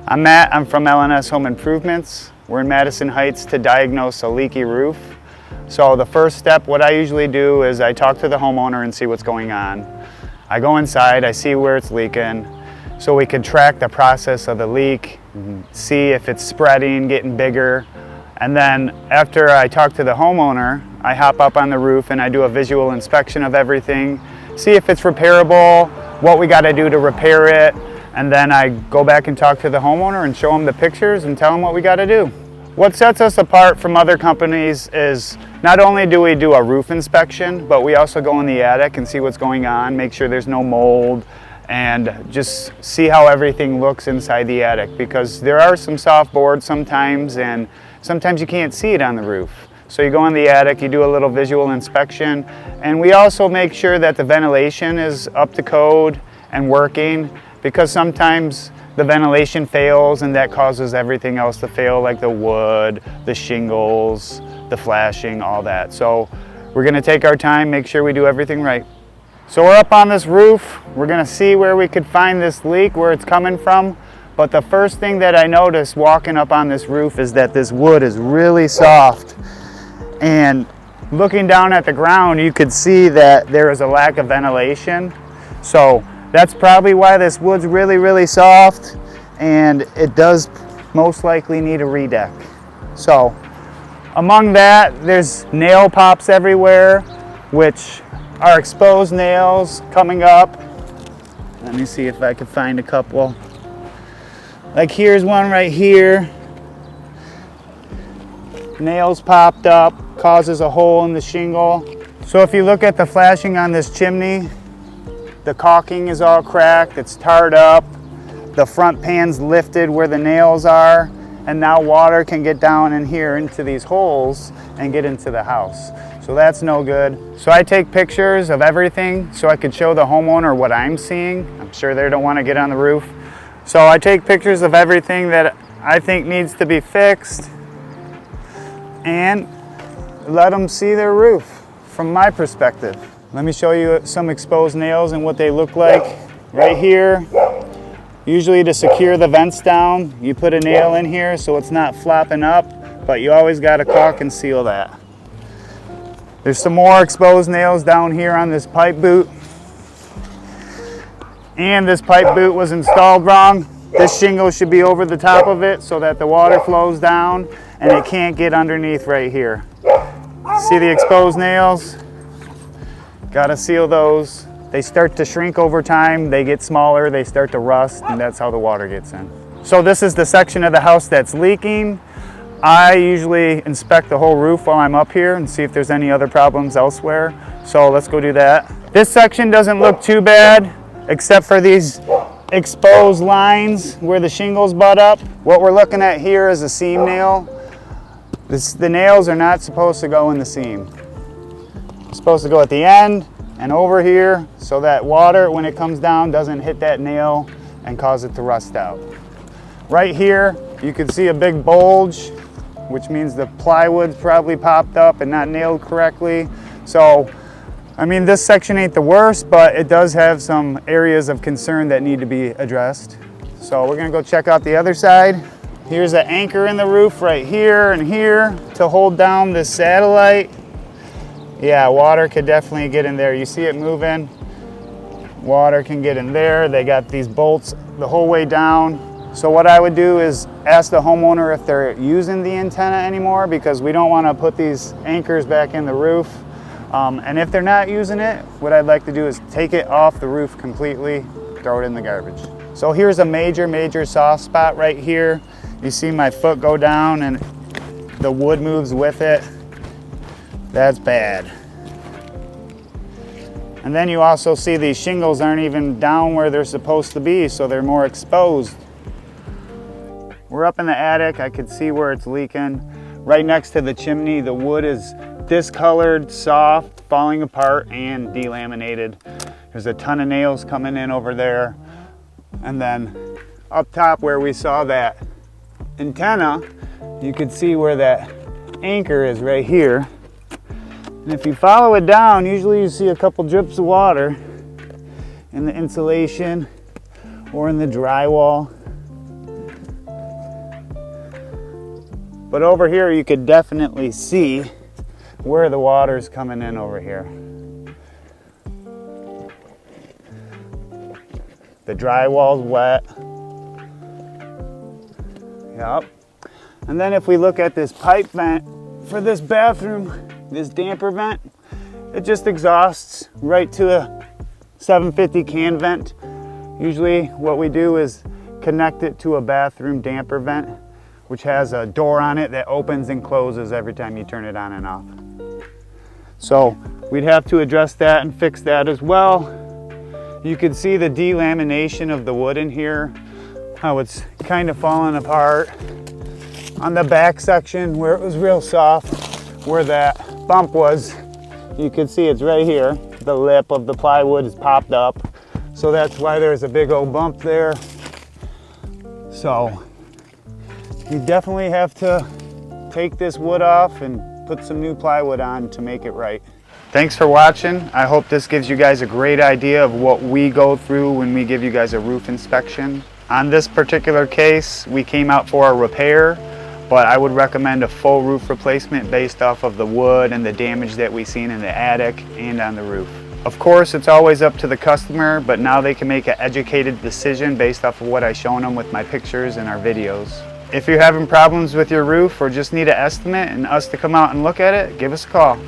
I'm Matt, I'm from L&S Home Improvements. We're in Madison Heights to diagnose a leaky roof. So the first step, what I usually do is I talk to the homeowner and see what's going on. I go inside, I see where it's leaking, so we can track the process of the leak, see if it's spreading, getting bigger. And then after I talk to the homeowner, I hop up on the roof and I do a visual inspection of everything, see if it's repairable, what we got to do to repair it, and then I go back and talk to the homeowner and show them the pictures and tell them what we got to do. What sets us apart from other companies is not only do we do a roof inspection, but we also go in the attic and see what's going on, make sure there's no mold, and just see how everything looks inside the attic, because there are some soft boards sometimes, and sometimes you can't see it on the roof. So you go in the attic, you do a little visual inspection, and we also make sure that the ventilation is up to code and working, because sometimes the ventilation fails and that causes everything else to fail, like the wood, the shingles, the flashing, all that. So we're gonna take our time, make sure we do everything right. So we're up on this roof. We're gonna see where we could find this leak, where it's coming from. But the first thing that I noticed walking up on this roof is that this wood is really soft. And looking down at the ground, you could see that there is a lack of ventilation. So that's probably why this wood's really, really soft, and it does most likely need a redeck. So among that, there's nail pops everywhere, which are exposed nails coming up. Let me see if I can find a couple. Like here's one right here. Nails popped up, causes a hole in the shingle. So if you look at the flashing on this chimney, the caulking is all cracked, it's tarred up, the front pan's lifted where the nails are, and now water can get down in here into these holes and get into the house. So that's no good. So I take pictures of everything so I could show the homeowner what I'm seeing. I'm sure they don't want to get on the roof. So I take pictures of everything that I think needs to be fixed and let them see their roof from my perspective. Let me show you some exposed nails and what they look like. Right here, usually to secure the vents down, you put a nail in here so it's not flopping up, but you always got to caulk and seal that. There's some more exposed nails down here on this pipe boot. And this pipe boot was installed wrong. This shingle should be over the top of it so that the water flows down and it can't get underneath right here. See the exposed nails? Gotta seal those. They start to shrink over time, they get smaller, they start to rust, and that's how the water gets in. So this is the section of the house that's leaking. I usually inspect the whole roof while I'm up here and see if there's any other problems elsewhere. So let's go do that. This section doesn't look too bad, except for these exposed lines where the shingles butt up. What we're looking at here is a seam nail. The nails are not supposed to go in the seam. It's supposed to go at the end and over here so that water, when it comes down, doesn't hit that nail and cause it to rust out. Right here, you can see a big bulge, which means the plywood's probably popped up and not nailed correctly. So, I mean, this section ain't the worst, but it does have some areas of concern that need to be addressed. So we're gonna go check out the other side. Here's an anchor in the roof right here and here to hold down this satellite. Yeah, water could definitely get in there. You see it moving. Water can get in there. They got these bolts the whole way down. So what I would do is ask the homeowner if they're using the antenna anymore, because we don't want to put these anchors back in the roof. And if they're not using it, what I'd like to do is take it off the roof completely, throw it in the garbage. So here's a major soft spot right here. You see my foot go down and the wood moves with it. That's bad. And then you also see these shingles aren't even down where they're supposed to be, so they're more exposed. We're up in the attic. I could see where it's leaking. Right next to the chimney, the wood is discolored, soft, falling apart, and delaminated. There's a ton of nails coming in over there. And then up top where we saw that antenna, you could see where that anchor is right here. And if you follow it down, usually you see a couple drips of water in the insulation or in the drywall. But over here you could definitely see where the water's coming in over here. The drywall's wet. Yep. And then if we look at this pipe vent for this bathroom, this damper vent, it just exhausts right to a 750 can vent. Usually what we do is connect it to a bathroom damper vent, which has a door on it that opens and closes every time you turn it on and off. So we'd have to address that and fix that as well. You can see the delamination of the wood in here, how it's kind of falling apart. On the back section where it was real soft, where that bump was, you can see it's right here. The lip of the plywood is popped up. So that's why there's a big old bump there. So you definitely have to take this wood off and put some new plywood on to make it right. Thanks for watching. I hope this gives you guys a great idea of what we go through when we give you guys a roof inspection. On this particular case, we came out for a repair, but I would recommend a full roof replacement based off of the wood and the damage that we've seen in the attic and on the roof. Of course, it's always up to the customer, but now they can make an educated decision based off of what I've shown them with my pictures and our videos. If you're having problems with your roof or just need an estimate and us to come out and look at it, give us a call.